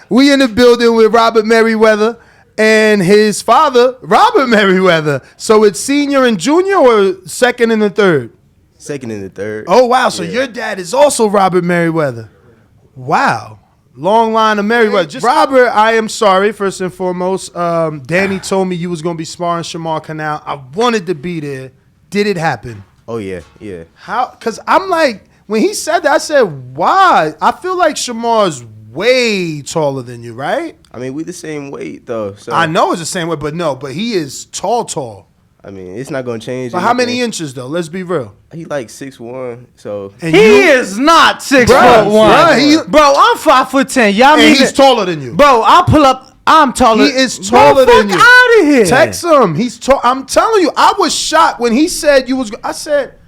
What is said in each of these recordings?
We in the building with Robert Merryweather and his father, Robert Merryweather. So it's senior and junior or second and the third? Second and the third. Oh, wow. So your dad is also Robert Merryweather. Wow. Long line of Merryweather. Robert, I am sorry, first and foremost. Danny told me you was going to be sparring Shamar Canal. I wanted to be there. Did it happen? Oh, yeah, yeah. How? Because I'm like, when he said that, I said, why? I feel like Shamar's way taller than you, right? I mean, we the same weight, though. So I know it's the same way, but he is tall. I mean, it's not going to change. But how many inches, though? Let's be real. He like 6'1", so. And he is not 6'1". Bro, I'm 5'10". Y'all and he's taller than you. Bro, I'll pull up. I'm taller. He is taller than you. Out of here. Text him. He's tall. I'm telling you, I was shocked when he said you was. I said,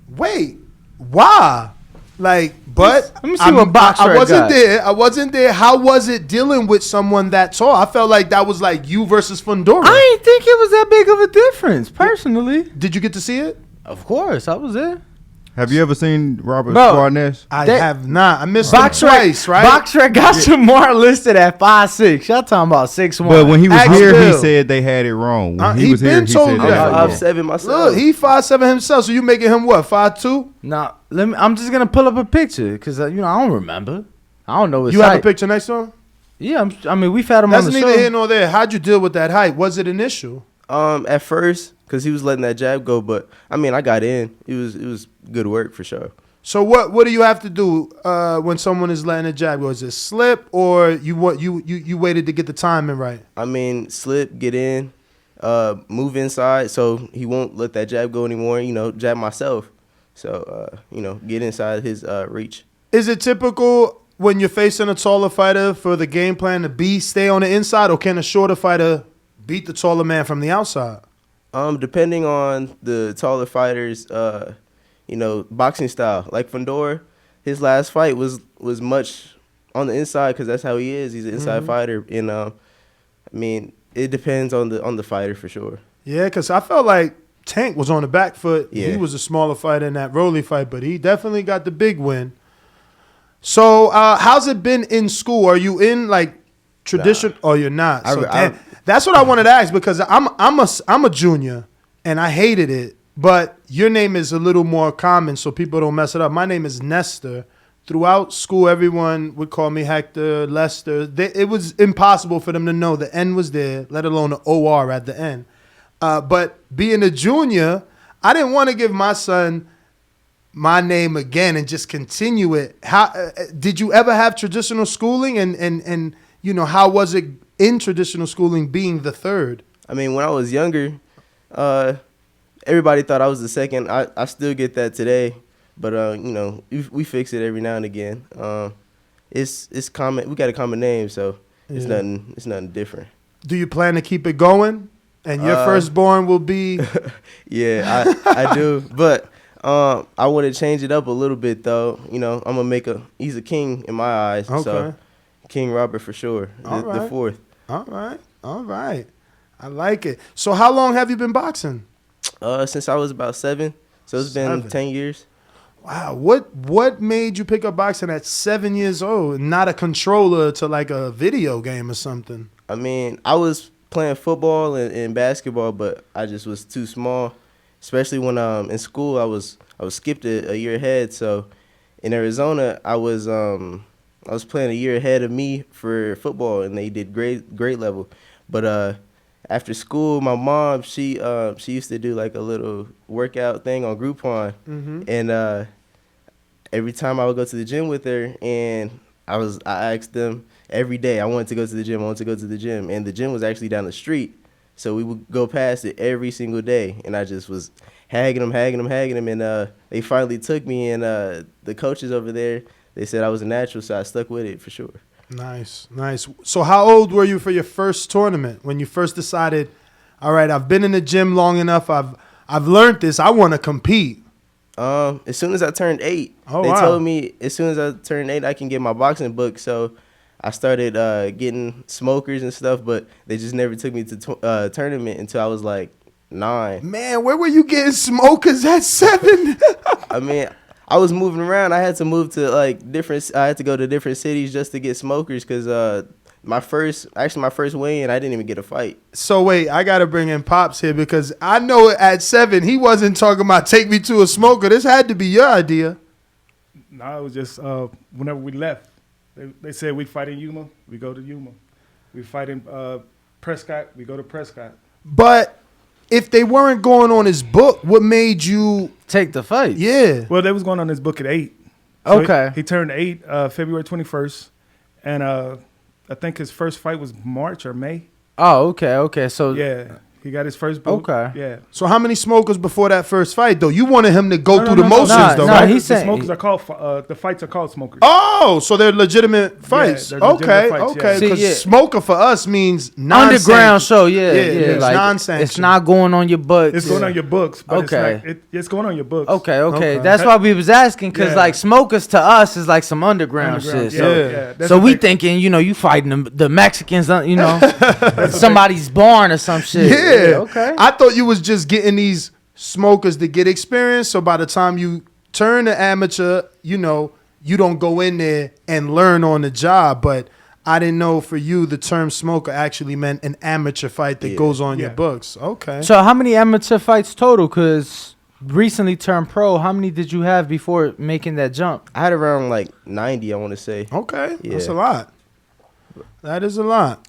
wait, why? Like, but let me see what box I wasn't got. there. I wasn't there. How was it dealing with someone that tall? I felt like that was like you versus Fundora. I didn't think it was that big of a difference, personally. Did you get to see it? Of course, I was there. Have you ever seen Robert Barnes? I have not. I missed him twice, right? Boxrec got Shamar listed at 5'6". Y'all talking about 6'1". But when he was here, Bill. he said they had it wrong. When he he was here, been he told said you they that. had it I'm wrong. 5'7" myself. Look, he 5'7" himself. So you making him what? 5'2"? Nah, I'm just gonna pull up a picture because I don't remember. I don't know his You have height. a picture next to him? Yeah, I mean we've had him That's on the neither show. here nor there. How'd you deal with that height? Was it an issue? At first, because he was letting that jab go, but I mean, I got in. It was good work for sure. So what do you have to do when someone is letting a jab go? Is it slip or you waited to get the timing right? I mean, slip, get in, move inside, so he won't let that jab go anymore. Jab myself, so get inside his reach. Is it typical when you're facing a taller fighter for the game plan to stay on the inside, or can a shorter fighter beat the taller man from the outside? Depending on the taller fighters, boxing style. Like Fundora, his last fight was much on the inside because that's how he is. He's an inside fighter, and I mean, it depends on the fighter for sure. Yeah, because I felt like Tank was on the back foot. Yeah. He was a smaller fighter in that Rolly fight, but he definitely got the big win. So how's it been in school? Are you in like tradition? Nah. Oh, you're not. So that's what I wanted to ask because I'm a junior and I hated it. But your name is a little more common so people don't mess it up. My name is Nestor. Throughout school, everyone would call me Hector, Lester. It was impossible for them to know the N was there, let alone the OR at the end. But being a junior, I didn't want to give my son my name again and just continue it. How did you ever have traditional schooling? And how was it in traditional schooling being the third? I mean, when I was younger, everybody thought I was the second. I still get that today, but we fix it every now and again. It's common. We got a common name, so it's nothing different. Do you plan to keep it going? And your firstborn will be. Yeah, I do, but I want to change it up a little bit though. I'm gonna make he's a king in my eyes. Okay. So King Robert for sure. The fourth. All right. I like it. So how long have you been boxing? Since I was about 7, so it's been 10 years. Wow, what made you pick up boxing at 7 years old and not a controller to like a video game or something? I mean, I was playing football and basketball, but I just was too small. Especially when in school, I was skipped a year ahead. So in Arizona, I was playing a year ahead of me for football, and they did grade level. But after school, my mom, she used to do like a little workout thing on Groupon, and every time I would go to the gym with her, and I asked them every day, I wanted to go to the gym, and the gym was actually down the street, so we would go past it every single day, and I just was hagging them, and they finally took me, and the coaches over there, they said I was a natural, so I stuck with it for sure. Nice. So how old were you for your first tournament when you first decided, all right, I've been in the gym long enough, I've learned this, I want to compete? As soon as I turned 8, they told me as soon as I turned 8, I can get my boxing book. So I started getting smokers and stuff, but they just never took me to tournament until I was like 9. Man, where were you getting smokers at 7? I mean, I was moving around. I had to move to I had to go to different cities just to get smokers because my first weigh-in, I didn't even get a fight. So wait, I gotta bring in Pops here because I know at 7 he wasn't talking about take me to a smoker. This had to be your idea. No, it was just whenever we left, they said we'd fight in Yuma, we go to Yuma. We fight in Prescott, we go to Prescott. But if they weren't going on his book, what made you take the fight? Yeah. Well, they was going on his book at 8. So Okay. He turned 8 February 21st, and I think his first fight was March or May. Oh, okay. So Yeah, he got his first book. Okay. Yeah. So how many smokers before that first fight though? You wanted him to go No, through no, the no, motions no. though, No, right? he's The saying smokers are called the fights are called smokers. Oh, so they're legitimate fights. they're legitimate fights, Okay. yeah. See, Because yeah. smoker for us means underground show, yeah. it's Like, non-sanctioned. it's not going on your books. It's going on your books, but Okay. it's going on your books. Okay. That's why we was asking because Yeah. like smokers to us is like some underground shit. yeah, So, yeah. That's so what we they- thinking, you fighting the Mexicans, somebody's barn or some shit. Yeah. Okay. I thought you was just getting these smokers to get experience. So by the time you turn to amateur, you don't go in there and learn on the job. But I didn't know for you the term smoker actually meant an amateur fight that goes on your Yeah. books. Okay. So how many amateur fights total? Because recently turned pro, how many did you have before making that jump? I had around like 90, I want to say. Okay. That's Yeah. a lot. That is a lot.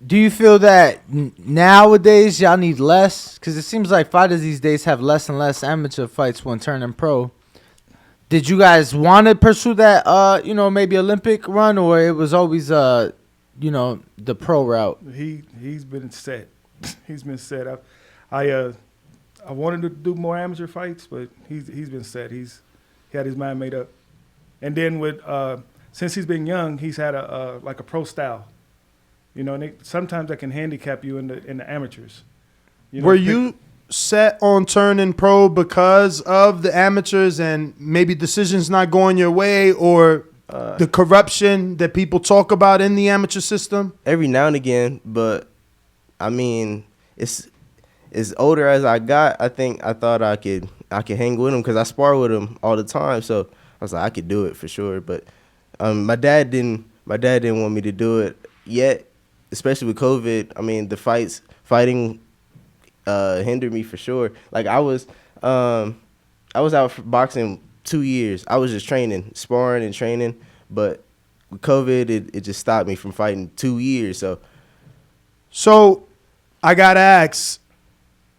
Do you feel that nowadays y'all need less? Because it seems like fighters these days have less and less amateur fights when turning pro. Did you guys want to pursue that, maybe Olympic run, or it was always, the pro route? He's been set. He's been set. I wanted to do more amateur fights, but he's been set. He had his mind made up. And then since he's been young, he's had a pro style. And sometimes that can handicap you in the amateurs. Were you set on turning pro because of the amateurs and maybe decisions not going your way or the corruption that people talk about in the amateur system? Every now and again, but I mean, it's as older as I got, I thought I could hang with him because I spar with him all the time. So I was like, I could do it for sure. But my dad didn't want me to do it yet, especially with COVID. I mean, the fighting hindered me for sure. Like I was out for boxing 2 years. I was just training, sparring and training, but with COVID, it just stopped me from fighting 2 years. So I got to ask,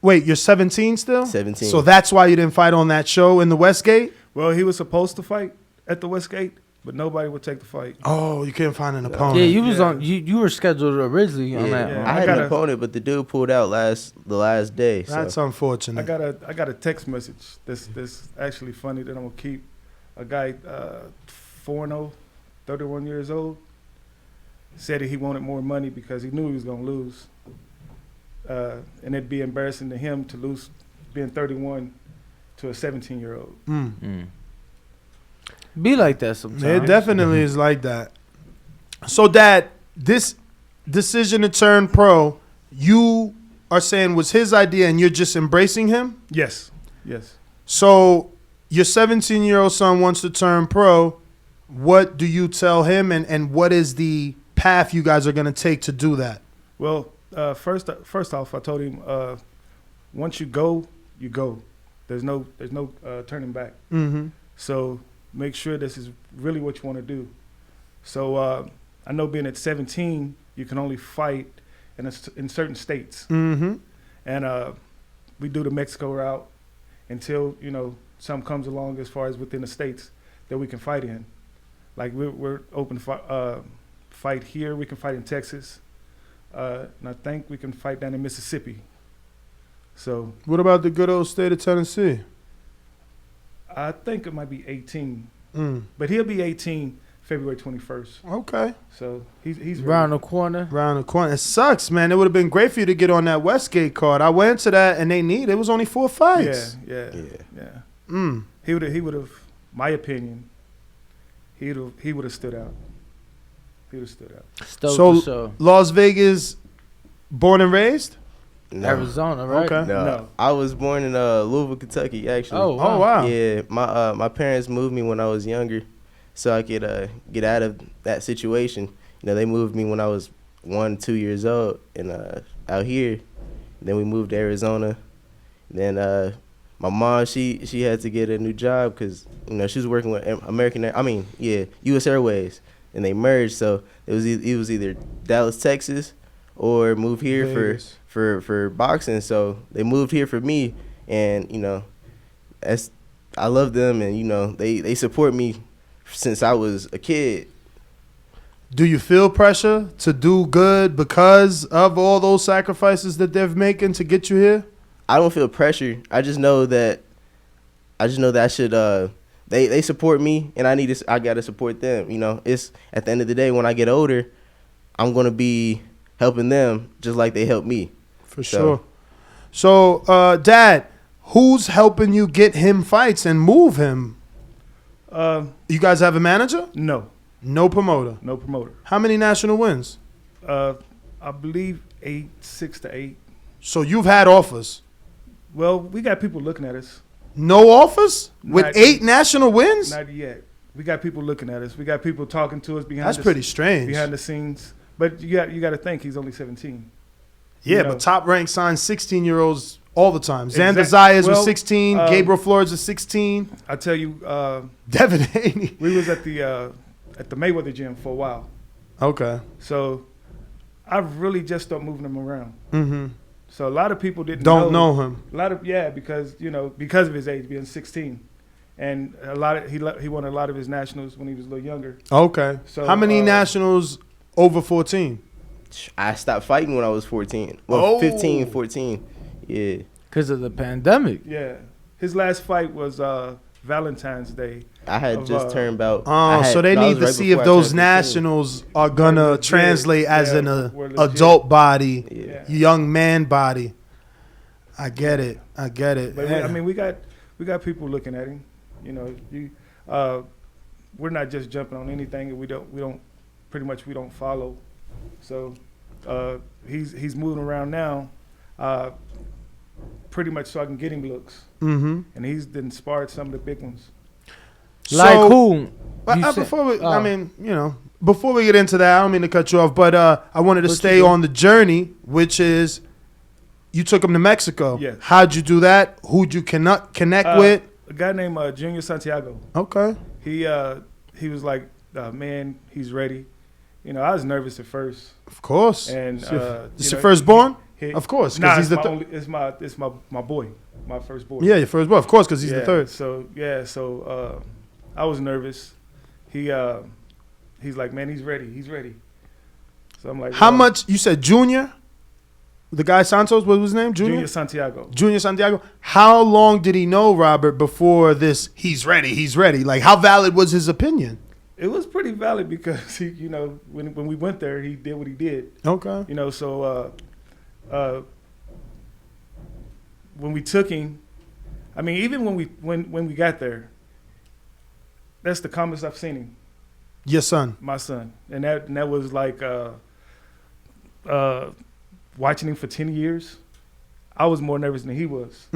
wait, you're 17 still? 17. So that's why you didn't fight on that show in the Westgate? Well, he was supposed to fight at the Westgate, but nobody would take the fight. Oh, you couldn't find an opponent. Yeah, you was Yeah. on. You were scheduled originally on that. Yeah. I had an gotta- opponent, but the dude pulled out the last day. That's So unfortunate. I got a text message that's actually funny that I'm gonna keep. A guy 4-0, 31 years old, said that he wanted more money because he knew he was gonna lose, and it'd be embarrassing to him to lose being 31 to a 17-year-old. Be like that sometimes. It definitely is like that. So, Dad, this decision to turn pro, you are saying was his idea and you're just embracing him? Yes. So, your 17-year-old son wants to turn pro. What do you tell him and what is the path you guys are going to take to do that? Well, first off, I told him once you go, you go. There's no turning back. Mm-hmm. So make sure this is really what you want to do. So I know being at 17, you can only fight in certain states. Mm-hmm. And we do the Mexico route until, something comes along as far as within the states that we can fight in. Like we're open to fight here. We can fight in Texas. And I think we can fight down in Mississippi. So What about the good old state of Tennessee? I think it might be 18. Mm. But he'll be 18 February 21st. Okay. So he's ready. Around the corner. Around the corner. It sucks, man. It would have been great for you to get on that Westgate card. I went to that and it was only 4 fights. Yeah. Mm. He would have, my opinion, he would have stood out. Stoked So- to show. Las Vegas, born and raised? No. Arizona, right? Okay. No. I was born in Louisville, Kentucky, actually. Oh, Oh wow. Yeah, my parents moved me when I was younger, so I could get out of that situation. You know, they moved me when I was 1-2 years old, and out here. Then we moved to Arizona. Then my mom, she had to get a new job because she was working with U.S. Airways, and they merged. So it was either Dallas, Texas, or move here Vegas. for boxing. So they moved here for me, and I love them, and they support me since I was a kid. Do you feel pressure to do good because of all those sacrifices that they're making to get you here? I don't feel pressure. I just know that I should. They support me, and I gotta support them. It's at the end of the day when I get older, I'm gonna be helping them just like they helped me. For sure. So, Dad, who's helping you get him fights and move him? You guys have a manager? No, No promoter. no promoter. How many national wins? I believe 6 to 8. So you've had offers. Well, we got people looking at us. No offers? With Not- 8 national wins? Not yet. We got people looking at us. We got people talking to us behind. That's pretty strange. behind the scenes. But you got to think he's only 17. Yeah, you know. but Top Rank signs 16-year-olds all the time. Xander Exact- Zayas was well, 16. Gabriel Flores was 16. I tell you, Devin Haney. we was at the Merryweather gym for a while. Okay. So I really just started moving him around. Mm-hmm. So a lot of people didn't Don't know him. A lot of because of his age being 16, and he won a lot of his nationals when he was a little younger. Okay. So, How many nationals over 14? I stopped fighting when I was 14. Well, 15, 14. Yeah. Because of the pandemic. Yeah, his last fight was Valentine's Day. I had Of, just turned about. Oh, so they need to see if those nationals are going to legit. translate as Yeah, an we're legit. adult body, Yeah. young man body. I get it. But Yeah. we got people looking at him. We're not just jumping on anything that we don't follow. So he's moving around now, pretty much so I can get him looks. Mm-hmm. And he's inspired some of the big ones. Like who? You said- Before we get into that, I don't mean to cut you off, but I wanted to What stay you do? on the journey, which is you took him to Mexico. Yes. How'd you do that? Who'd you connect with? A guy named Junior Santiago. Okay. He was like, man, he's ready. I was nervous at first. Of course. And This your firstborn? he- Of course, 'cause Nah, he's it's the my it's my boy, my first boy. Yeah, your firstborn. Of course, because he's the third. So I was nervous. He's like, man, he's ready. He's ready. So I'm like, How well, much? You said Junior? The guy Santos, what was his name? Junior Santiago. Junior Santiago. How long did he know, Robert, before this, he's ready? Like, how valid was his opinion? It was pretty valid because he, when we went there, he did what he did. Okay. When we took him, I mean, even when we got there, that's the calmest I've seen him. Your son. My son, and that was like watching him for 10 years. I was more nervous than he was.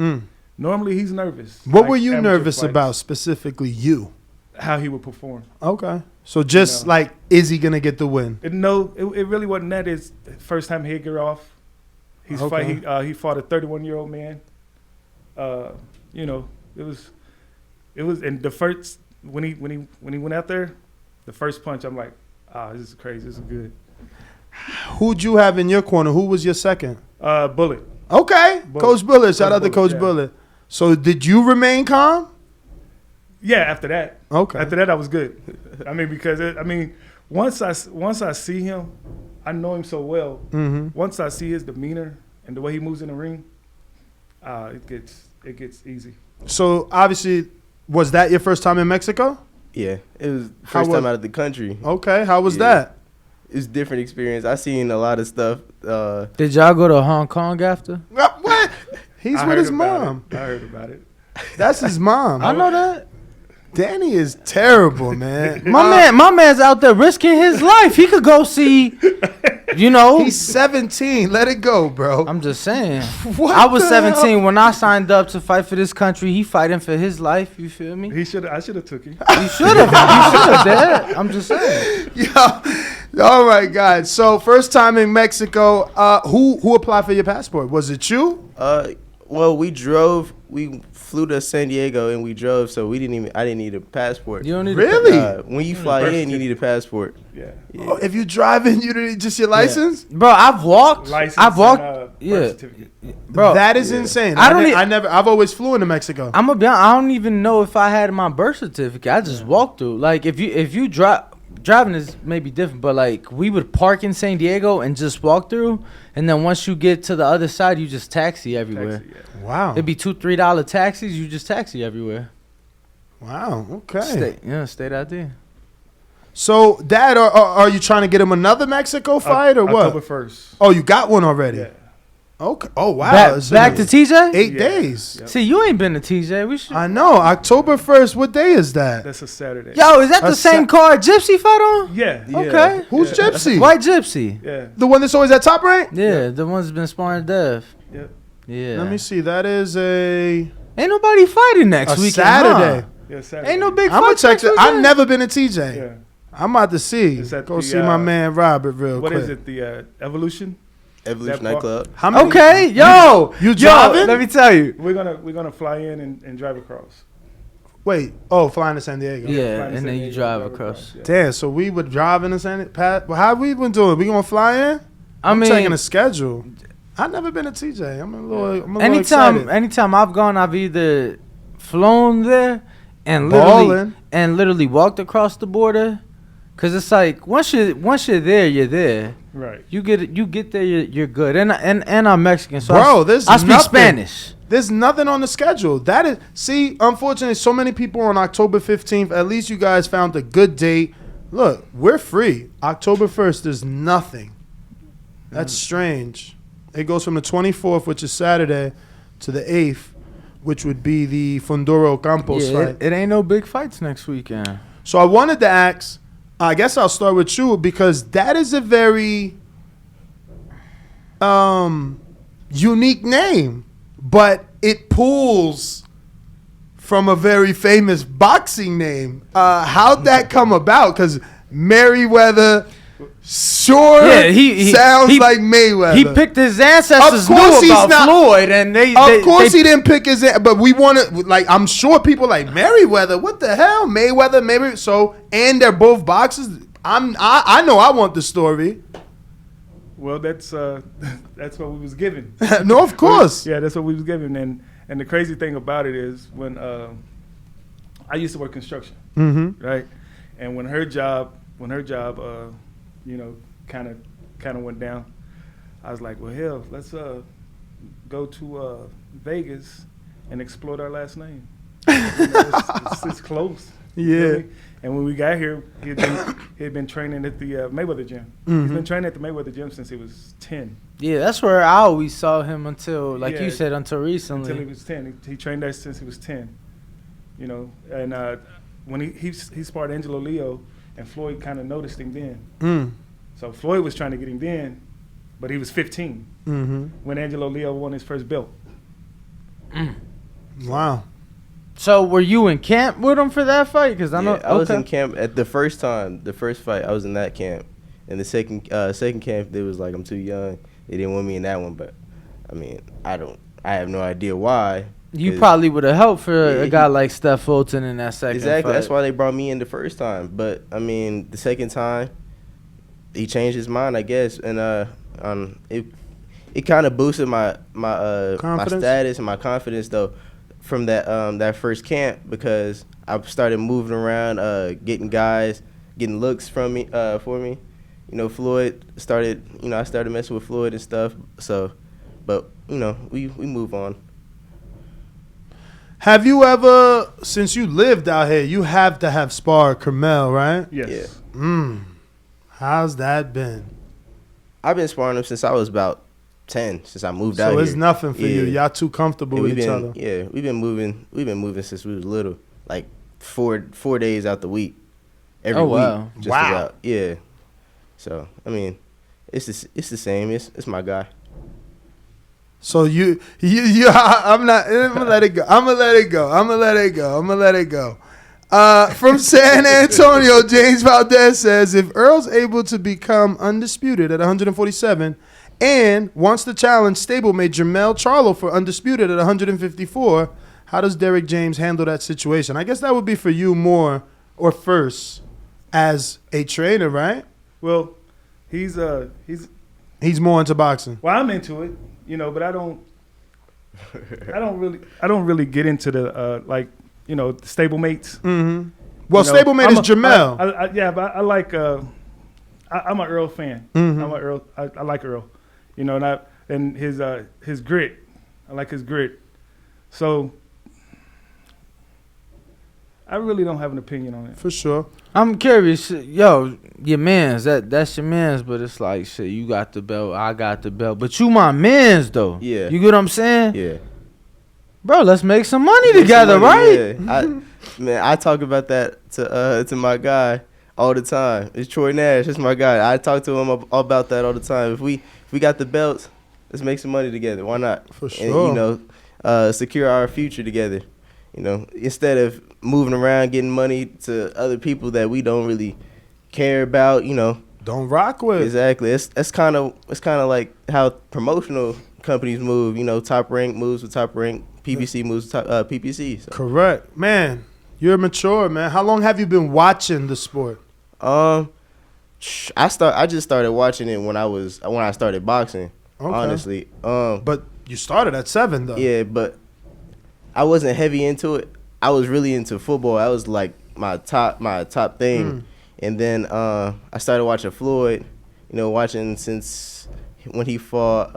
Normally, he's nervous. What like were you amateur nervous fights, about, specifically you? How he would perform. Okay. So just like, is he going to get the win? It really wasn't that. It's the first time he'd get off. He fought a 31-year-old man. It was, and the first when he went out there, the first punch, I'm like, this is crazy. This is good. Who'd you have in your corner? Who was your second? Bullet. Okay. Bullet. Coach Bullet. Shout out to Bullet, Coach yeah. Bullet. So did you remain calm? Yeah. After that. Okay. After that, I was good. I mean, because once I see him, I know him so well. Mm-hmm. Once I see his demeanor and the way he moves in the ring, it gets easy. So obviously, was that your first time in Mexico? Yeah, it was How first was- time out of the country. Okay. How was Yeah. that? It's a different experience. I seen a lot of stuff. Did y'all go to Hong Kong after? What? He's I with heard his about mom. it. I heard about it. That's his mom. I know that. Danny is terrible, man. My man's out there risking his life. He could go see You know, He's 17. Let it go, bro. I'm just saying. What I was the 17 hell? when I signed up to fight for this country. He fighting for his life. You feel me? I should have took him. You should have. You should have, Dad. I'm just saying. Yo. All right, guys. So first time in Mexico. Who applied for your passport? Was it you? Well, we flew to San Diego and we drove, so I didn't need a passport. You don't need Really? When you fly in, you need a passport. Yeah. Oh, if you driving, you didn't just your license. Bro, I've walked. License I've walked. and, Yeah. birth certificate. Bro, That is insane. I don't I e- never. I've always flew into Mexico. I'm gonna be honest, I don't even know if I had my birth certificate. I just walked through. Like if you driving is maybe different, but like we would park in San Diego and just walk through, and then once you get to the other side, you just taxi everywhere. Taxi, yeah. Wow. It'd be $2-3 taxis. You just taxi everywhere. Wow. Okay. Stay out there. So, Dad, are you trying to get him another Mexico fight or what? October 1st. Oh, you got one already. Yeah. Okay. Oh, wow. Back to TJ. 8 Yeah. days. Yep. See, you ain't been to TJ. We should. I know. October 1st. What day is that? That's a Saturday. Yo, is that the A same card Gypsy fight on? Yeah. Okay. Who's Yeah. Gypsy? White Gypsy. Yeah. The one that's always at Top Rank? Yeah, the one's been sparring Dev. Yep. Yeah. Let me see. That is a Ain't nobody fighting next a weekend. Saturday. Yeah, Saturday. Ain't no big I'm gonna fights check next it. weekend. I've never been to TJ. Yeah. I'm about to see. It's at Go the, see my man Robert real What quick. is it? The Evolution? Evolution That nightclub. How many? Okay, yo, You driving? Let me tell you. We're gonna fly in and drive across. Wait. Oh, flying to San Diego. Yeah, Fly to and San then you Diego, drive across. yeah. Damn. So we were driving to San Diego. Well, how we been doing? We gonna fly in? I I'm mean, checking the schedule. I've never been to TJ. I'm a little excited. anytime I've gone, I've either flown there and Ballin'. literally walked across the border. Cause it's like once you're there, you're there. Right. You get there, you're good. And I'm Mexican, so Bro, there's I speak nothing. Spanish. There's nothing on the schedule. That is, see, unfortunately, so many people on October 15th. At least you guys found a good date. Look, we're free. October 1st, there's nothing. That's strange. It goes from the 24th, which is Saturday, to the 8th, which would be the Fundoro Campos Yeah, fight. it ain't no big fights next weekend. So I wanted to ask, I guess I'll start with you because that is a very unique name, but it pulls from a very famous boxing name. How'd that come about? Because Merryweather Yeah, he sounds like Mayweather. He picked his ancestors Of course knew he's about not- Floyd, and they Of course they, he didn't pick his, but we want to, like, I'm sure people like Merryweather. What the hell, Mayweather, maybe so, and they're both boxers. I know I want the story. Well, that's what we was given. No, of course. Yeah, that's what we was given. And the crazy thing about it is when I used to work construction, Mm-hmm. right? And when her job, kind of went down, I was like, well, hell, let's go to Vegas and exploit our last name. It's close. You Yeah. feel me? And when we got here, he had been training at the Merryweather gym. He's Mhm. been training at the Merryweather gym since he was 10. yeah, that's where I always saw him until, like Yeah, you said, until recently. Until he was 10. He trained there since he was 10. You know, and when he sparred Angelo Leo, and Floyd kind of noticed him then. Mm. So Floyd was trying to get him then, but he was 15 Mm-hmm. when Angelo Leo won his first belt. Wow. So were you in camp with him for that fight? Because I know I was in camp at the first fight. I was in that camp. In the second camp, they was like, I'm too young. They didn't want me in that one, but I mean, I have no idea why. You 'Cause- probably would have helped for Yeah, a guy like Steph Fulton in that second Exactly. fight. That's why they brought me in the first time. But I mean, the second time, he changed his mind, I guess, and it kind of boosted my Confidence? status and my confidence though from that first camp because I started moving around, getting looks for me. You know, Floyd started. You know, I started messing with Floyd and stuff. So, but you know, we move on. Have you ever, since you lived out here, you have to have sparred Carmel, right? Yes. Yeah. How's that been? I've been sparring him since I was about 10. Since I moved out So here. it's nothing for you. Yeah. Y'all too comfortable Yeah, with each other. Yeah, we've been moving since we was little, like four days out the week, every Oh, week. wow. Just Wow. about. Yeah. So I mean, It's the same. It's my guy. So I'm gonna let it go. From San Antonio, James Valdez says, if Earl's able to become undisputed at 147 and wants to challenge stablemate Jermell Charlo for undisputed at 154, how does Derrick James handle that situation? I guess that would be for you more or first as a trainer, right? Well, he's more into boxing. Well, I'm into it, but I don't really get into the the stablemates. Mm-hmm. Well, stablemate is Jermell. But I like. I'm an Earl fan. Mm-hmm. I like Earl, and his grit. I like his grit. So I really don't have an opinion on it. For sure. I'm curious, yo, your mans, that's your mans, but it's like, shit, you got the belt, I got the belt, but you my mans, though. Yeah. You get what I'm saying? Yeah. Bro, let's make some money together, right? Yeah. I talk about that to my guy all the time. It's Troy Nash. That's my guy. I talk to him about that all the time. If we got the belts, let's make some money together. Why not? For sure. And, secure our future together. Instead of moving around getting money to other people that we don't really care about, Don't rock with. Exactly. It's kind of like how promotional companies move. Top Rank moves with Top Rank. PBC moves with PPC. So. Correct. Man, you're mature, man. How long have you been watching the sport? I just started watching it when I started boxing. Okay. Honestly. But you started at 7 though. Yeah, but I wasn't heavy into it. I was really into football. That was like my top thing. And then I started watching Floyd, watching since when he fought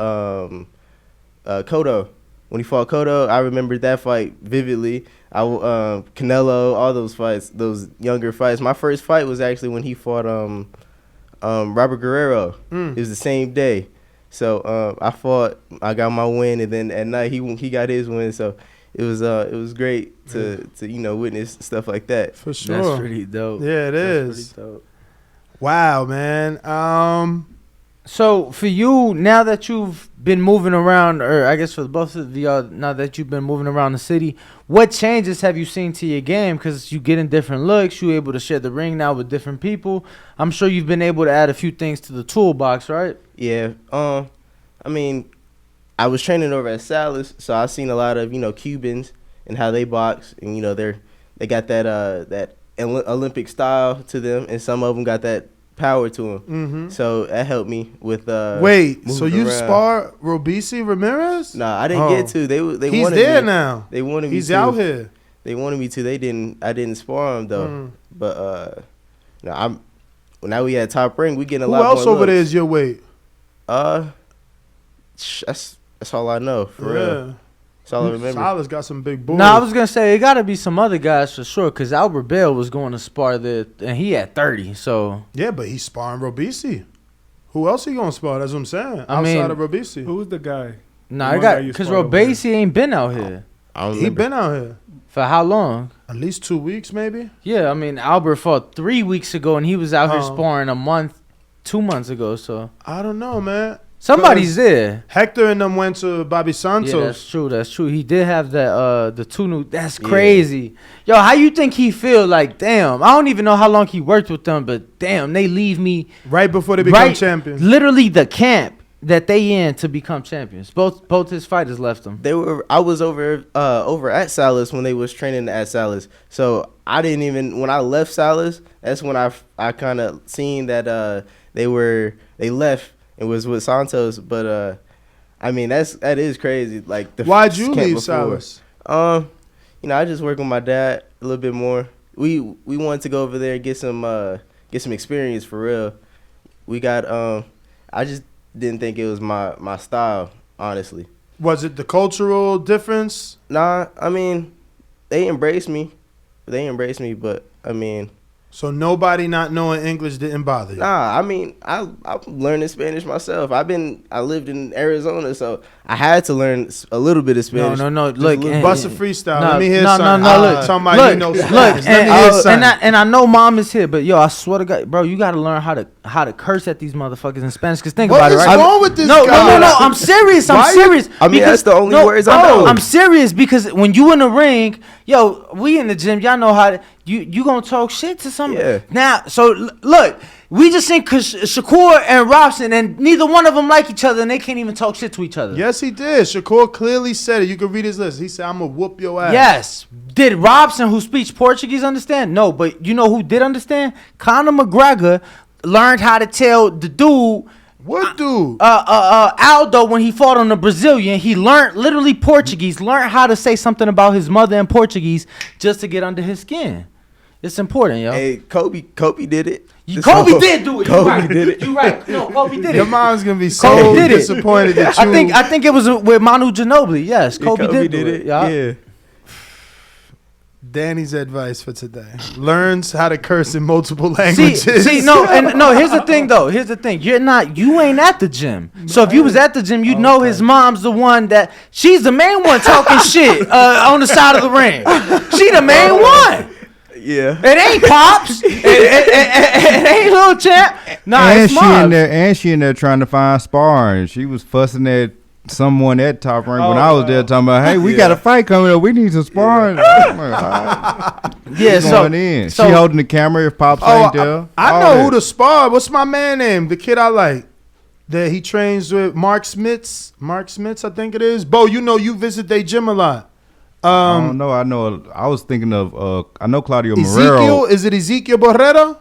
Cotto. When he fought Cotto, I remember that fight vividly. Canelo, all those fights, those younger fights. My first fight was actually when he fought Robert Guerrero. It was the same day. So I got my win, and then at night he got his win. So it was great to witness stuff like that. For sure. That's pretty dope. Yeah, it is. Pretty dope. Wow, man. So for you, now that you've been moving around, or I guess for both of y'all, now that you've been moving around the city, what changes have you seen to your game? Because you getting different looks, you able to share the ring now with different people. I'm sure you've been able to add a few things to the toolbox, right? Yeah. I mean, I was training over at Salas, so I seen a lot of Cubans and how they box, and they got that Olympic style to them, and some of them got that power to them. Mm-hmm. So that helped me with. Wait, so you spar Robisi Ramirez? Nah, I didn't get to. They He's wanted there me. now. They wanted me. He's out here. They wanted me to. They didn't. I didn't spar him though. But now we at Top Ring. We getting a lot more. Who else over there is your weight? That's all I know for real. That's all I remember. Silas got some big boys. No, I was gonna say it got to be some other guys for sure, because Albert Bell was going to spar there, and he at 30. So yeah, but he's sparring Robisi. Who else he gonna spar? That's what I'm saying. I mean, outside of Robisi, Who's the guy? Nah, I got because Robisi ain't been out here. He been out here for how long? At least 2 weeks, maybe. Yeah, I mean Albert fought 3 weeks ago, and he was out here sparring 2 months ago. So I don't know, man. Somebody's there. Hector and them went to Bobby Santos. Yeah, that's true. That's true. He did have that the 2 new. That's crazy. Yo, how you think he feel? Like, damn, I don't even know how long he worked with them, but damn, they leave me right before they become champions. Literally the camp that they in to become champions. Both his fighters left them. I was over at Salas when they was training at Salas. So I didn't even, when I left Salas, that's when I kind of seen that they left. It was with Santos, but I mean that is crazy. Like why'd you leave Salas? I just work with my dad a little bit more. We wanted to go over there and get some experience for real. We got I just didn't think it was my style, honestly. Was it the cultural difference? Nah, I mean they embraced me, but I mean So nobody not knowing English didn't bother you. Nah, I mean, I'm learning Spanish myself. I lived in Arizona, so I had to learn a little bit of Spanish. No. Look, Bust a freestyle. No, Let me hear no, something. no, look. Talking about Look, you know look, Spanish. Let me hear something. and I know mom is here, but yo, I swear to God, bro, you gotta learn how to curse at these motherfuckers in Spanish. Cause think What about it, is right? wrong with this No, guy? I'm serious. Why you- I mean, that's the only words I know. I'm serious because when you in the ring, yo, we in the gym, y'all know how to, you gonna talk shit to somebody. Yeah. Now, so look, we just seen Shakur and Robson, and neither one of them like each other, and they can't even talk shit to each other. Yes, he did. Shakur clearly said it. You can read his list. He said, "I'm gonna whoop your ass." Yes. Did Robson, who speaks Portuguese, understand? No, but you know who did understand? Conor McGregor learned how to tell the dude, What dude? Aldo, when he fought on the Brazilian, he learned literally Portuguese, learned how to say something about his mother in Portuguese just to get under his skin. It's important, yo. Hey, Kobe did it. Kobe did do it. Kobe did it. You're right. No, Kobe did Your it. mom's gonna be Kobe so did it. disappointed that you. I think it was with Manu Ginobili. Yes, Kobe did it. Yeah. Danny's advice for today: learns how to curse in multiple languages. No. Here's the thing, though. Here's the thing. You ain't at the gym. So if you was at the gym, you know his mom's the one that she's the main one talking shit on the side of the ring. She the main one. Yeah. It ain't Pops. it ain't Little Champ. Nah, and it's she Moms. in there, and she in there trying to find sparring. She was fussing at someone at Top Rank when I was there, talking about, "Hey, we got a fight coming up. We need some sparring." I'm like, all right. Yeah, She going in. so She holding the camera if Pops ain't there. I All know that. who to spar. What's my man name? The kid I like. That he trains with Mark Smits. Mark Smits, I think it is. Bo, you know you visit their gym a lot. I don't know. I know. I was thinking of. I know Claudio Ezekiel. Marrero. Is it Ezekiel Borrero?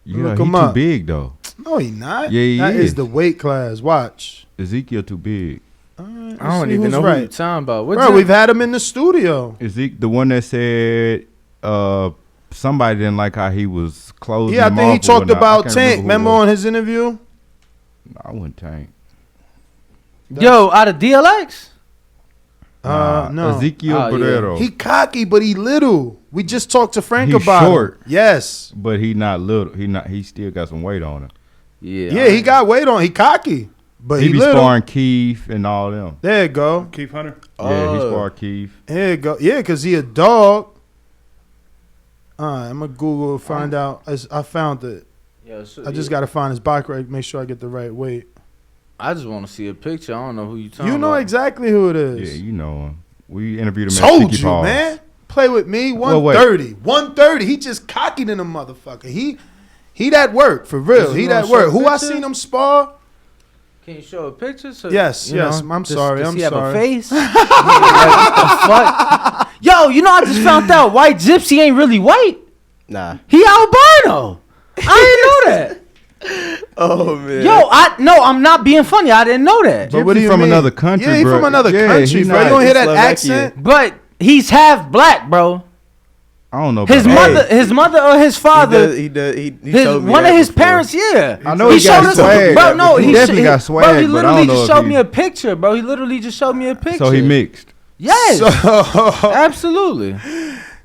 Yeah, Look he him too up. big though. No, he not. Yeah, he That is. is the weight class. Watch. Ezekiel too big. All right, I don't let's see even who's know who right. you're talking about. What Bro, gym? we've had him in the studio. The one that said somebody didn't like how he was closing. Yeah, I them think he off or talked whatnot. I about can't Tank. who it Remember was. on his interview? No, I wouldn't Tank. Yo, out of DLX? No. Ezekiel Oh, yeah. Borrero. He cocky, but he little. We just talked to Frank He's about short. him. Yes. But he not little. He still got some weight on him. Yeah, he got weight on. He cocky, but He he be little. sparring Keith and all them. There you go. Keith Hunter. Yeah, he sparred Keith. There you go. Yeah, because he a dog. All right, I'm going to Google and find out. I found it. I just got to find his bike right, make sure I get the right weight. I just want to see a picture. I don't know who you talking You know about. exactly who it Yeah, is. you know him. We interviewed him at Told Sticky you, Paws. man. Play with me. Well, wait. 130. 130. He just cocky than a motherfucker. He that work, for real. Is He you that gonna work. show a Who I picture? seen him spar? Can you show a picture? So, Yes, you yes. know, I'm does- sorry. Does I'm he have a sorry. face? What the fuck? Yo, you know I just found out White Gypsy ain't really white. Nah. He albino. I didn't know that. Oh man. Yo, I'm not being funny. I didn't know that. But what do Gypsy you from mean? another country, Yeah, he bro. from another Yeah, country, he bro. You not- don't hear that Slovakia. accent? But he's half black, bro. I don't know. His about that. mother or his father. He His, told me one that of his before. parents, yeah. I know he showed got us, swag. bro. No, He he definitely got Bro, swag, he but I literally don't know just if showed he- me a picture, bro. He literally just showed me a picture. So he mixed. Yes, So, absolutely.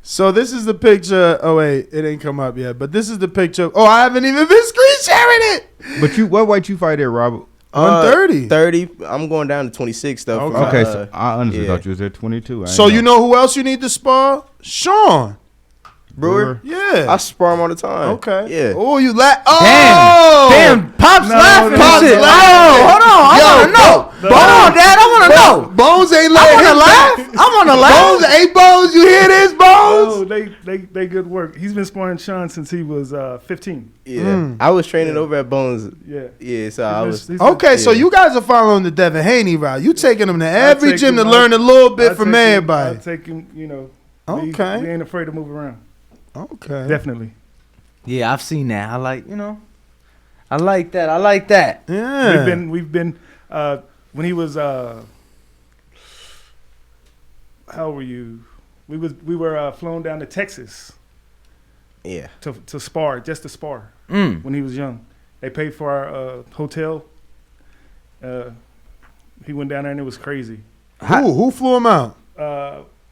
so this is the picture. Oh, wait. It ain't come up yet. But this is the picture. Oh, I haven't even been screen sharing it. But what weight you fight at, Robert? 130. 30. I'm going down to 26 though. Okay. Okay, so I honestly yeah. thought you was at 22. I ain't So you know who else you need to spar? Sean. Brewer. Yeah. I spar him all the time. Okay. Yeah. Oh, you Oh. Damn, Pop's laughing Pop's and shit. laughing. Oh, hold on. I Yo, want to know. Hold on, Dad. I want to know. Bones ain't I letting want to him laugh. I want to Bones, laugh. hey, Bones, you hear this, Bones? Oh, they good work. He's been sparring Sean since he was 15. Yeah. I was training over at Bones. Yeah. Yeah. So I was. He's been- Okay, so Yeah. you guys are following the Devin Haney route. You taking them to every take gym to him, learn a little bit I'll from take him- everybody. I'll take him, we Okay. ain't afraid to move around. Okay. Definitely. Yeah, I've seen that. I like that. I like that. Yeah. We've been when he was how old were you? We were flown down to Texas Yeah. to spar, just to spar Mm. when he was young. They paid for our hotel. He went down there and it was crazy. Who flew him out?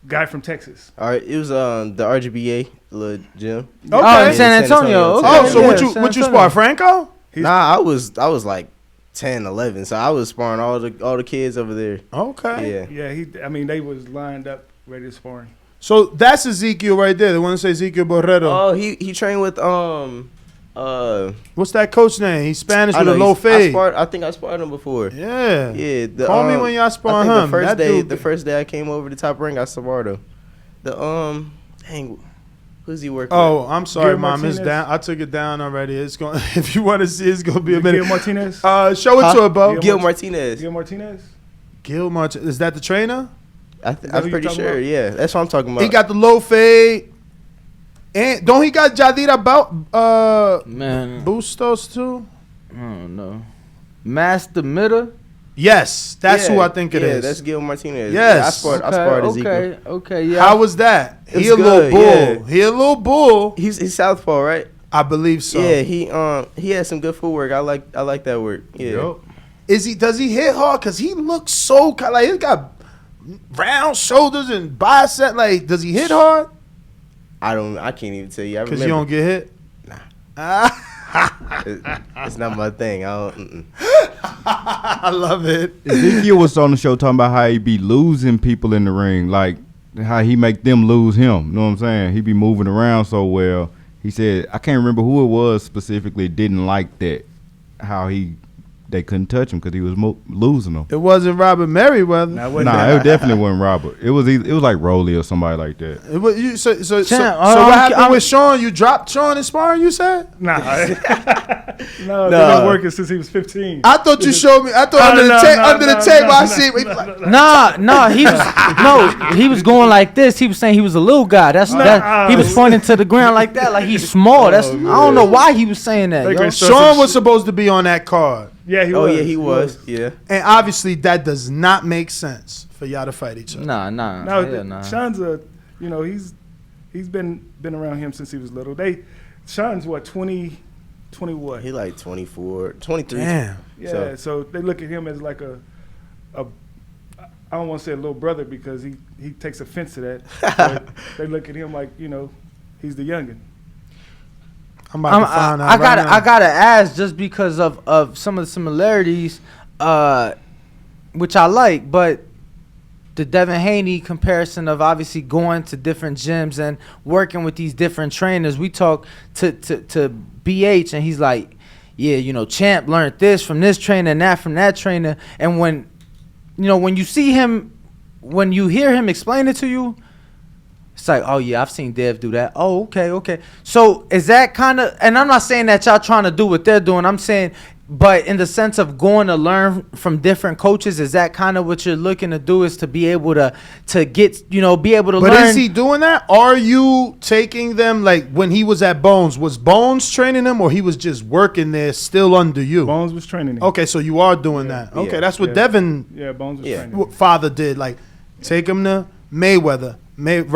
guy from Texas. All right, it was the RGBA little gym. Okay. Oh, in In San Antonio. Okay, Oh, so yeah, what you San what you Antonio. spar, Franco? Nah, I was like 10, 11, so I was sparring all the kids over there. Okay. Yeah. Yeah, they was lined up ready to sparring. So that's Ezekiel right there. The one that says Ezekiel Borrero. Oh, he trained with What's that coach name? He's Spanish I with a know low fade. I think I sparred him before. Yeah. Yeah, Call me when y'all spar him. The first day I came over to Top Ring, I sparred him. Who's he working Oh, I'm sorry, Gil Mom. It's Martinez? down. I took it down already. It's going. If you want to see, it's gonna be a minute. Gil Martinez. Show it Huh? to her, Bo. with? Gil Martinez. Gil Martinez. Gil Martinez. Is that the trainer? I'm who you pretty talking sure. about? Yeah, that's what I'm talking about. He got the low fade. And don't he got Jadira Man, Bustos too? I don't know. Master Mitter. Yes, that's who I think it is. Yeah, that's Gil Martinez. Yes. Yeah, I sparred Ezekiel. Okay, yeah. How was that? It's He a little good, bull. yeah. He a little bull. He's southpaw, right? I believe so. Yeah, he has some good footwork. I like that work. Yeah. Yup. Does he hit hard? Cause he looks so like he's got round shoulders and bicep. Like, does he hit hard? I can't even tell you. I Cause you don't remember. get hit. It's not my thing. I don't. I love it. Ezekiel was on the show talking about how he be losing people in the ring, like how he make them lose him. You know what I'm saying? He be moving around so well. He said, I can't remember who it was specifically didn't like that, how they couldn't touch him because he was losing them. It wasn't Robert Merryweather. Nah, it definitely wasn't Robert. It was like Rolly or somebody like that. It was, so what I'm- happened with Sean? You dropped Sean in sparring, you said? Nah. No, they've been working since he was 15. I thought you showed me. I thought under the table I see. He was going like this. He was saying he was a little guy. He was pointing to the ground like that, like he's small. I don't know why he was saying that. Like Yo. Sean was supposed to be on that card. Yeah, he Oh was. yeah, he was. Yeah. And obviously that does not make sense for y'all to fight each other. Nah. No, Sean's he's been around him since he was little. Sean's what, 20 what? He like 24, 23. Damn. Yeah, so they look at him as like a I don't want to say a little brother because he takes offense to that. But they look at him like, he's the youngin. I'm about to find out. I gotta ask just because of some of the similarities, which I like, but the Devin Haney comparison of obviously going to different gyms and working with these different trainers. We talk to BH and he's like, yeah, Champ learned this from this trainer and that from that trainer. And when you see him, when you hear him explain it to you, it's like, oh yeah, I've seen Dev do that. Oh, okay. So is that kind of, and I'm not saying that y'all trying to do what they're doing. I'm saying, but in the sense of going to learn from different coaches, is that kind of what you're looking to do? Is to be able to get, be able to learn. But is he doing that? Are you taking them like when he was at Bones? Was Bones training him, or he was just working there still under you? Bones was training him. Okay, so you are doing that. Okay, Yeah. that's what Yeah. Devin Bones was training him. father did. Like, take him to Mayweather. Floyd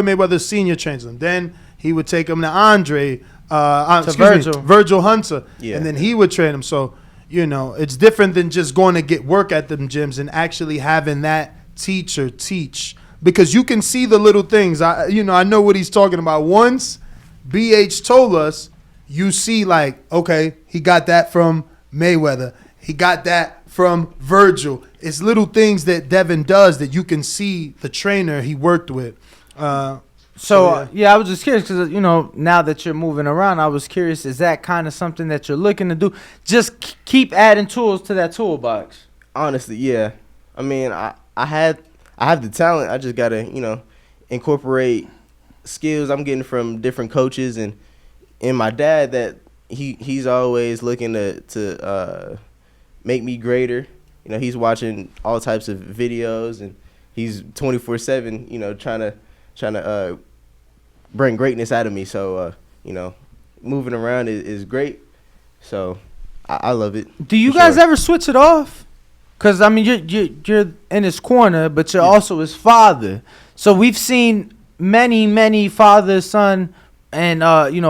Mayweather Senior trains him. Then he would take him to Andre. Virgil Hunter. Yeah. And then he would train him. So, it's different than just going to get work at them gyms and actually having that teacher teach. Because you can see the little things. I know what he's talking about. Once BH told us, you see like, okay, he got that from Mayweather. He got that from Virgil. It's little things that Devin does that you can see the trainer he worked with. So I was just curious because now that you're moving around, I was curious, is that kind of something that you're looking to do? Just keep adding tools to that toolbox. Honestly, yeah. I mean, I have the talent. I just gotta incorporate skills I'm getting from different coaches and my dad that he's always looking to make me greater. He's watching all types of videos and he's 24/7. Trying to bring greatness out of me. So moving around is great. So I love it. Do you guys ever switch it off? Because I mean, you're in his corner, but you're also his father. So we've seen many father son and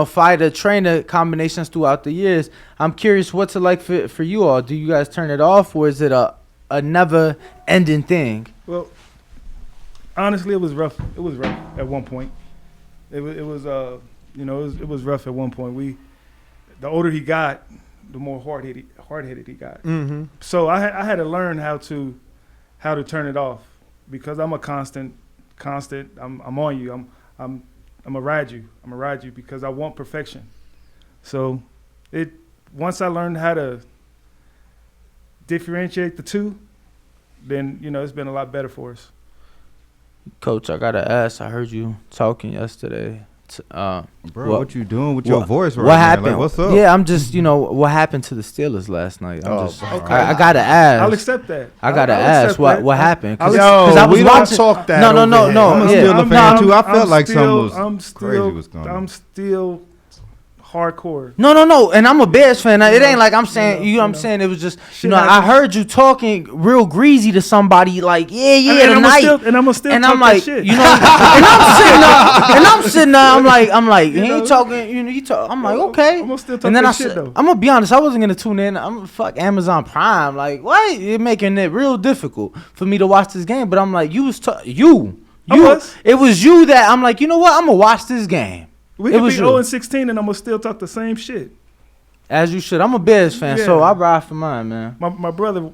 fighter trainer combinations throughout the years. I'm curious, what's it like for you all? Do you guys turn it off, or is it a never ending thing? Well, honestly, it was rough. It was rough at one point. It was rough at one point. The older he got, the more hard-headed he got. Mm-hmm. So I had to learn how to turn it off, because I'm a constant. I'm on you. I'm gonna ride you. I'm gonna ride you because I want perfection. So once I learned how to differentiate the two, then it's been a lot better for us. Coach, I gotta ask. I heard you talking yesterday. Bro, what you doing with your voice right what now? happened? Like, what's up? Yeah, I'm just, what happened to the Steelers last night? Okay. I gotta ask. I'll accept that. I gotta I'll ask accept that. what happened. Yo, I was we don't watching. talk that. No. over here. I'm a Steelers fan too. I felt like something I'm was still, crazy was coming. I'm still hardcore. No, and I'm a Bears fan. It ain't like I'm saying, You know, I'm saying it was just, Shit I happens. heard you talking real greasy to somebody, like, and tonight. I'm gonna still And talk I'm like, that shit. and I'm sitting there, I'm like, he You ain't know? talking, he talk. I'm like, okay. I'm gonna still talk And then that I shit said, though. I'm gonna be honest, I wasn't gonna tune in. I'm fuck Amazon Prime. Like, what? You're making it real difficult for me to watch this game. But I'm like, I was. It was you that I'm like, you know what? I'm gonna watch this game. We It could be was you. 0-16 and I'm gonna still talk the same shit. As you should. I'm a Bears fan, so Yeah. I ride for mine, man. My brother,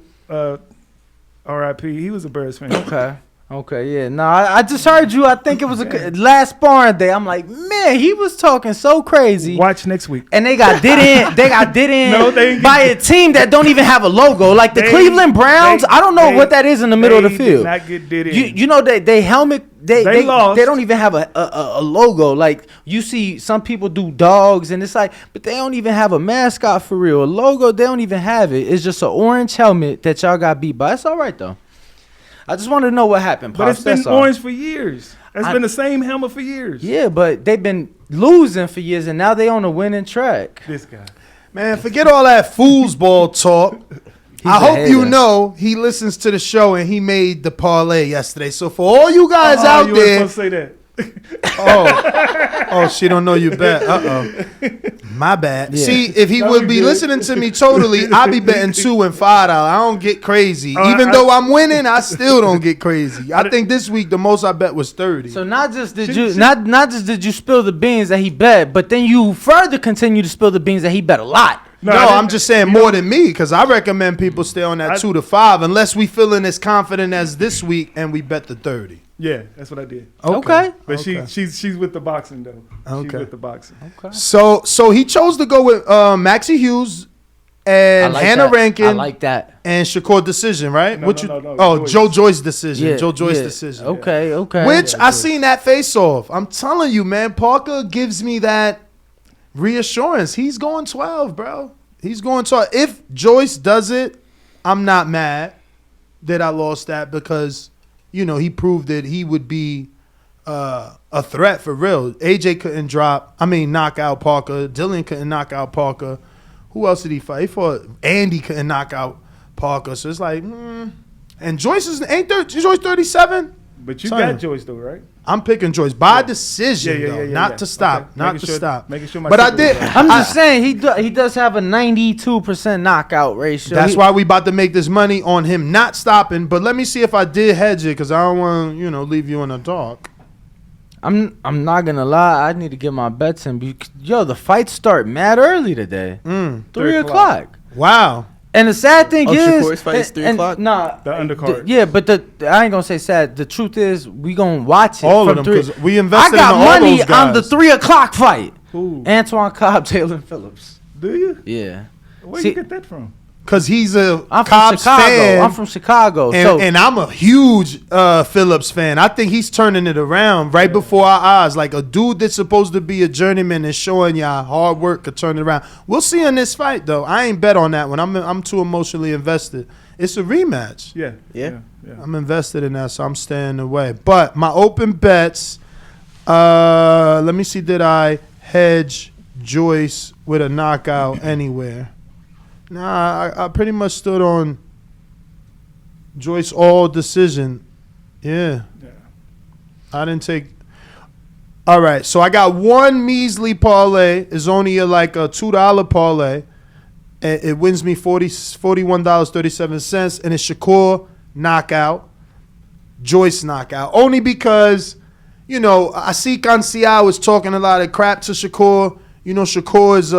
R.I.P. He was a Bears fan. Okay, yeah. No, I just heard you. I think it was last sparring day. I'm like, man, he was talking so crazy. Watch next week. And they got did in. They got did in No, they ain't by a team that don't even have a logo. Like the They- Cleveland Browns. they- I don't know they- what that is in the middle of the They field. did not get did in. You know they helmet. They lost. They don't even have a logo. Like you see some people do dogs and it's like, but they don't even have a mascot for real. A logo, they don't even have it. It's just an orange helmet that y'all got beat by. It's all right though. I just wanted to know what happened. But Pops, it's been that's all. orange for years. It's been the same helmet for years. Yeah, but they've been losing for years and now they on a winning track. This guy. Man, forget all that foosball talk. I a hope you hater. know he listens to the show and he made the parlay yesterday. So for all you guys out you there, weren't supposed to say that. oh, she don't know you bet. My bad. Yeah. See, if he That would was be good. listening to me totally, I'd be betting $2 and $5. I don't get crazy. Even I- though I'm winning, I still don't get crazy. I think this week the most I bet was 30. So not just did you not just did you spill the beans that he bet, but then you further continue to spill the beans that he bet a lot. No, I didn't- I'm just saying more than me because I recommend people stay on that 2 to 5 unless we feeling as confident as this week and we bet the 30. Yeah, that's what I did. Okay. But Okay. she's with the boxing though. Okay. She's with the boxing. So he chose to go with Maxie Hughes and Hannah Rankin I like that. and Shakur decision, right? No, What no, you? no, Oh, Joyce. Joe Joyce decision. Yeah, Joe Joyce yeah. decision. Okay. Which I seen that face off. I'm telling you, man. Parker gives me that reassurance. He's going 12, bro. He's going 12. If Joyce does it, I'm not mad that I lost that because, he proved that he would be a threat for real. AJ couldn't knock out Parker. Dylan couldn't knock out Parker. Who else did he fight? He fought Andy couldn't knock out Parker. So it's like, And Joyce Joyce 37? But you Son. got Joyce though, right? I'm picking Joyce by decision, though, not to stop, Okay. not Making to sure- stop. making sure my But I ticket was did. right. I'm just saying he does have a 92% knockout ratio. That's why we about to make this money on him not stopping. But let me see if I did hedge it because I don't want to, leave you in the dark. I'm not gonna lie. I need to get my bets in. The fights start mad early today. 3 o'clock. Wow. And the sad thing is, Shakur's fight is 3 o'clock? Nah, The undercard. Yeah, but I ain't gonna say sad. The truth is, we gonna watch it All of from them 3. because we I invested got in all money those on the guys. 3 o'clock fight. Who? Antoine Cobb, Taylor Phillips. Do you? Yeah, Where See- you get that from? Because he's a I'm from Cobbs Chicago. fan. I'm from Chicago. And I'm a huge Phillips fan. I think he's turning it around right before our eyes. Like a dude that's supposed to be a journeyman and showing y'all hard work could turn it around. We'll see in this fight, though. I ain't bet on that one. I'm too emotionally invested. It's a rematch. Yeah. I'm invested in that, so I'm staying away. But my open bets, let me see, did I hedge Joyce with a knockout anywhere? Nah, I pretty much stood on Joyce all decision. Yeah. I didn't take. All right, so I got one measly parlay. It's only like a $2 parlay. And it wins me $41.37, and it's Shakur knockout. Joyce knockout. Only because, you know, Asik Ancial was talking a lot of crap to Shakur. You know, Shakur is,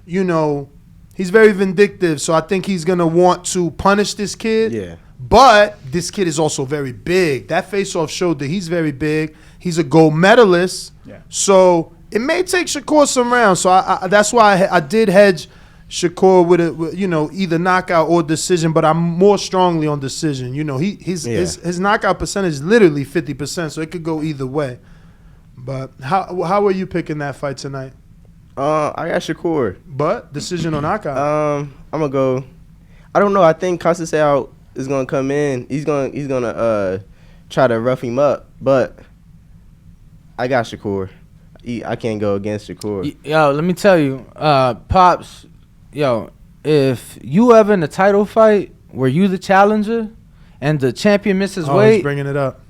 you know, he's very vindictive. So I think he's going to want to punish this kid. Yeah. But this kid is also very big. That face-off showed that he's very big. He's a gold medalist. Yeah. So it may take Shakur some rounds. So that's why I did hedge Shakur with you know, either knockout or decision, but I'm more strongly on decision. You know, his knockout percentage is literally 50%, so it could go either way. But how are you picking that fight tonight? I got Shakur. But decision or knockout? I'm gonna go. I don't know. I think Conceição is gonna come in. He's gonna try to rough him up, but I got Shakur. I can't go against Shakur. Yo, let me tell you, Pops. Yo, if you ever in a title fight where you the challenger and the champion misses He's weight, bringing it up.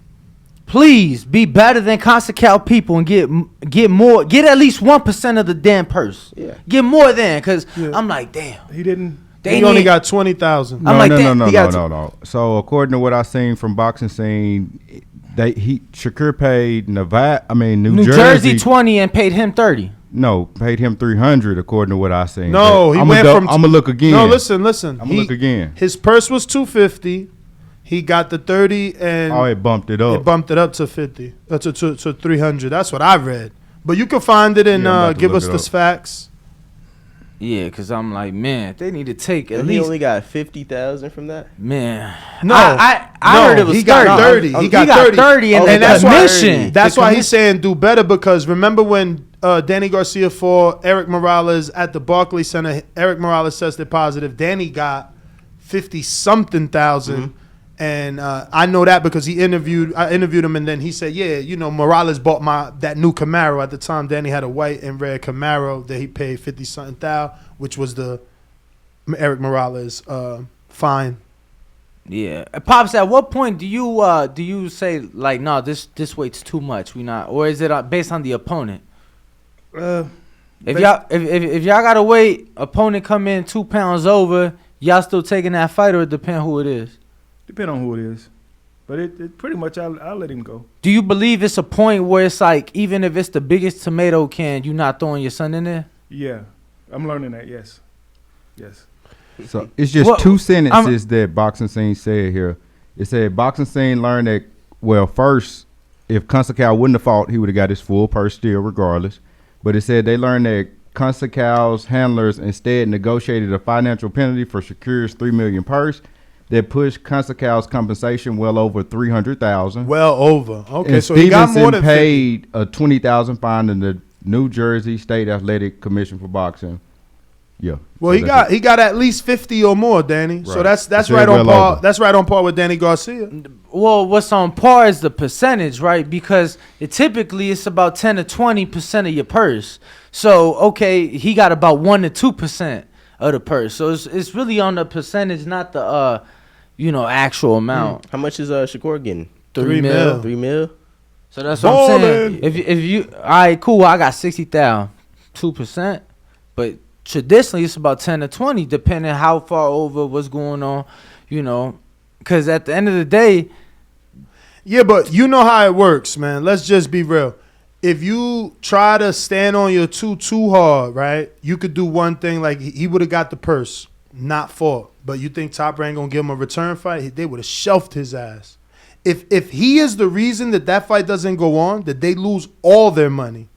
please be better than Conceição people and get more, get at least 1% of the damn purse. Yeah. Get more than, because Yeah. I'm like, damn. He didn't. He only got 20,000. I'm No, like, no, damn, no, he no, got no, no. So according to what I seen from Boxing Scene, Shakur paid New Jersey 20 and paid him 30. No, paid him 300 according to what I seen. No, he went from. I'm gonna look again. No, listen. I'm gonna look again. His purse was 250. He got the 30 and It bumped it up. it bumped it up to 50. To 300. That's what I read. But you can find it and Yeah, I'm about to give look us it the up. facts. Yeah, because I'm like, man, they need to take at And he least, only got 50,000 from that. man. No, I heard it was he got 30. 30. He got 30 and Oh, then and that's the why- commission. That's the why he's saying do better, because remember when Danny Garcia fought Eric Morales at the Barclays Center, Eric Morales tested positive. Danny got 50-something thousand. And I know that because I interviewed him, and then he said, yeah, you know, Morales bought that new Camaro. At the time, Danny had a white and red Camaro that he paid 50-something thousand, which was the Eric Morales fine. Yeah, Pops. At what point do you say like, no, this weight's too much? We not, or is it based on the opponent? If y'all gotta wait, opponent come in 2 pounds over, y'all still taking that fight, or it depend who it is? Depend on who it is, but it pretty much I'll let him go. Do you believe it's a point where it's like, even if it's the biggest tomato can, you not throwing your son in there? Yeah, I'm learning that. Yes. So it's just Well, two sentences that Boxing Scene said here. It said Boxing Scene learned that, well, first, if Conceição wouldn't have fought, he would have got his full purse still regardless. But it said they learned that Conceição's handlers instead negotiated a financial penalty for Shakur's $3 million purse that pushed Conceição's compensation well over $300,000. Well over. Okay, And so he got more than 50. paid a $20,000 fine in the New Jersey State Athletic Commission for Boxing. Yeah. Well, So he got at least 50 or more, Danny. So Right. that's So right on well par. over. That's right on par with Danny Garcia. Well, what's on par is the percentage, right? Because it's about 10 to 20% of your purse. So okay, he got about 1 to 2% of the purse. So it's really on the percentage, not the actual amount. How much is Shakur getting? 3 mil. 3 mil? So that's what I'm saying. Ballin'. If you all right, cool. I got 60,000, 2%, but traditionally it's about 10 to 20, depending how far over what's going on. Because at the end of the day, Yeah, but you know how it works, man. Let's just be real. If you try to stand on your too hard, right, you could do one thing, like he would have got the purse, not fought. But you think Top Rank gonna give him a return fight? They would have shelved his ass. If he is the reason that fight doesn't go on, that they lose all their money,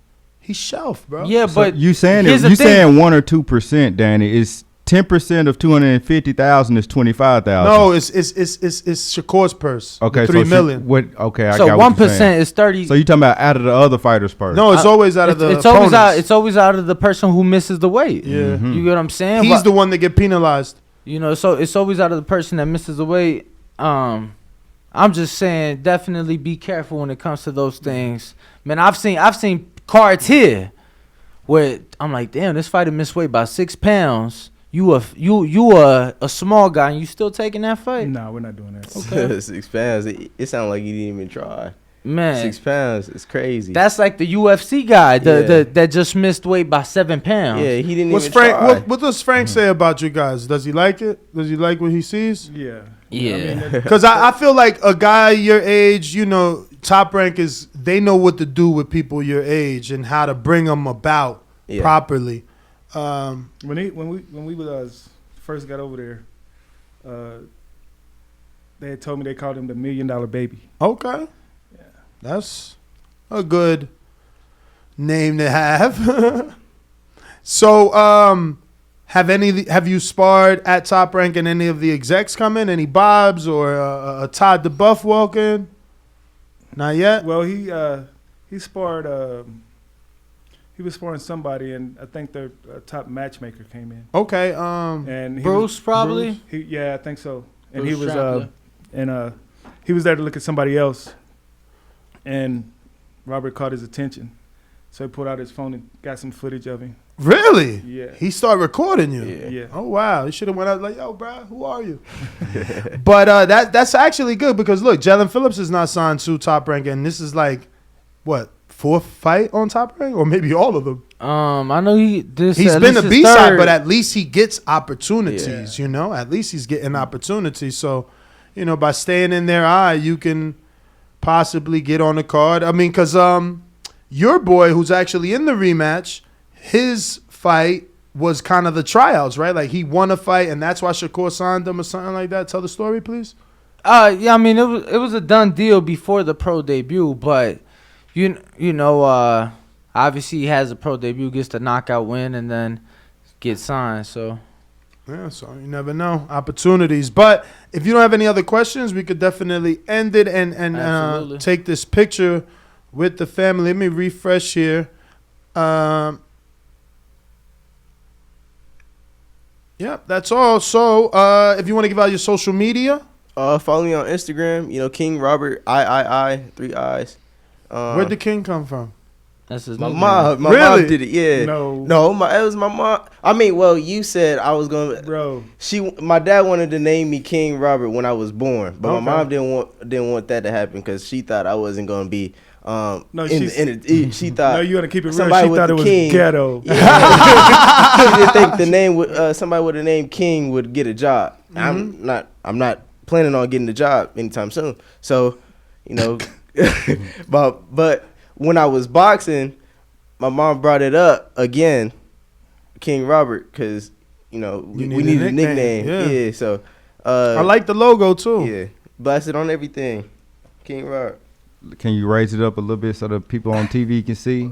he's shelved, bro. yeah, So but you saying here's the you thing. saying 1 or 2%, Danny? Is 10% of 250,000 is 25,000? No, it's Shakur's purse. Okay, the 3 so million. Okay, I so got what you're saying. 1% is 30. So you talking about out of the other fighters' purse? No, it's always out of the it's always out. opponents. It's always out of the person who misses the weight. Yeah. Mhm. You get what I'm saying? He's the one that get penalized. So it's always out of the person that misses the weight. I'm just saying, definitely be careful when it comes to those things. Man, I've seen cards here where I'm like, damn, this fighter missed weight by 6 pounds. You a small guy and you still taking that fight? No, we're not doing that. Okay. 6 pounds. It sounded like he didn't even try. Man, 6 pounds. It's crazy. that's like the UFC guy Yeah. that just missed weight by 7 pounds. yeah, he didn't What's even Frank? try. What does Frank say about you guys? Does he like it? Does he like what he sees? Yeah. Yeah. Because I feel like a guy your age, you know, Top Rank they know what to do with people your age and how to bring them about properly. When we was first got over there, they had told me they called him the $1 Million Baby. Okay. Yeah. That's a good name to have. So, have you sparred at Top Rank and any of the execs come in? Any Bobs or a Todd DeBuff walk in? Not yet? Well, he sparred. He was sparring somebody, and I think their top matchmaker came in. Okay. And Bruce probably. I think so. And Bruce he was Trampler. he was there to look at somebody else, and Robert caught his attention, so he pulled out his phone and got some footage of him. Really? Yeah. He started recording you. Yeah. Oh wow. He should have went out like, yo, bro, who are you? But that's actually good because look, Jalen Phillips is not signed to Top Rank, and this is like what, 4th fight on Top Rank, or maybe all of them. I know he's been a B-side, but at least he gets opportunities. Yeah. You know, at least he's getting opportunities. So, you know, by staying in their eye, you can possibly get on the card. I mean, because your boy, who's actually in the rematch, his fight was kind of the tryouts, right? Like he won a fight, and that's why Shakur signed him or something like that. Tell the story, please. Yeah, I mean it was a done deal before the pro debut, but you know, obviously he has a pro debut, gets the knockout win, and then gets signed. So yeah, so you never know, opportunities. But if you don't have any other questions, we could definitely end it and take this picture with the family. Let me refresh here. Yep, that's all. So, if you want to give out your social media, follow me on Instagram. You know, King Robert I 3 I's. Where'd the king come from? that's his My nickname. mom. My Really? mom did it. Yeah. No. It was my mom. I mean, well, you said I was gonna. Bro. My dad wanted to name me King Robert when I was born, but Okay. my mom didn't want that to happen because she thought I wasn't gonna be. She thought. No, you want to keep it real. She somebody with thought the it was king. ghetto. Yeah. She didn't think the name would somebody with the name King would get a job. I'm not planning on getting a job anytime soon. So, you know, but when I was boxing, my mom brought it up again, King Robert, because you know we need a nickname. Yeah. So I like the logo too. Yeah, blasted on everything, King Robert. Can you raise it up a little bit so the people on TV can see?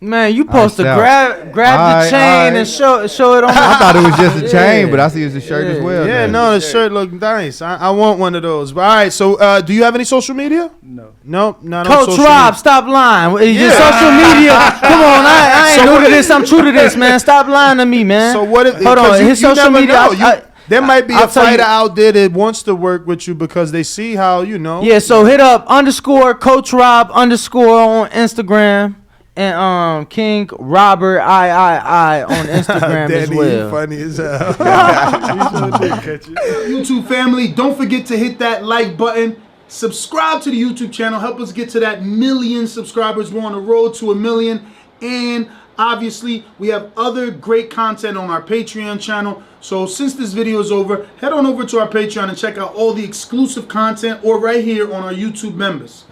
Man, you supposed to Alright, grab the chain and show it on. I thought it was just a chain, Yeah. but I see it's a shirt as well. Yeah, now. no, the shirt look nice. I want one of those. But all right, so do you have any social media? No. Nope, not on Coach social Rob, media. stop lying. Your social media. Come on, I ain't So new what to this. I'm true to this, man. Stop lying to me, man. So what if Hold on, 'cause his social never media. know. There might be I'll a tell you- fighter out there that wants to work with you because they see how, you know. Yeah, so hit up _Coach Rob _ on Instagram and King Robert I on Instagram as Danny, well. you funny as hell. Catch it. YouTube family, don't forget to hit that like button. Subscribe to the YouTube channel. Help us get to that 1 million subscribers. We're on the road to 1 million. And obviously, we have other great content on our Patreon channel. So since this video is over, head on over to our Patreon and check out all the exclusive content or right here on our YouTube members.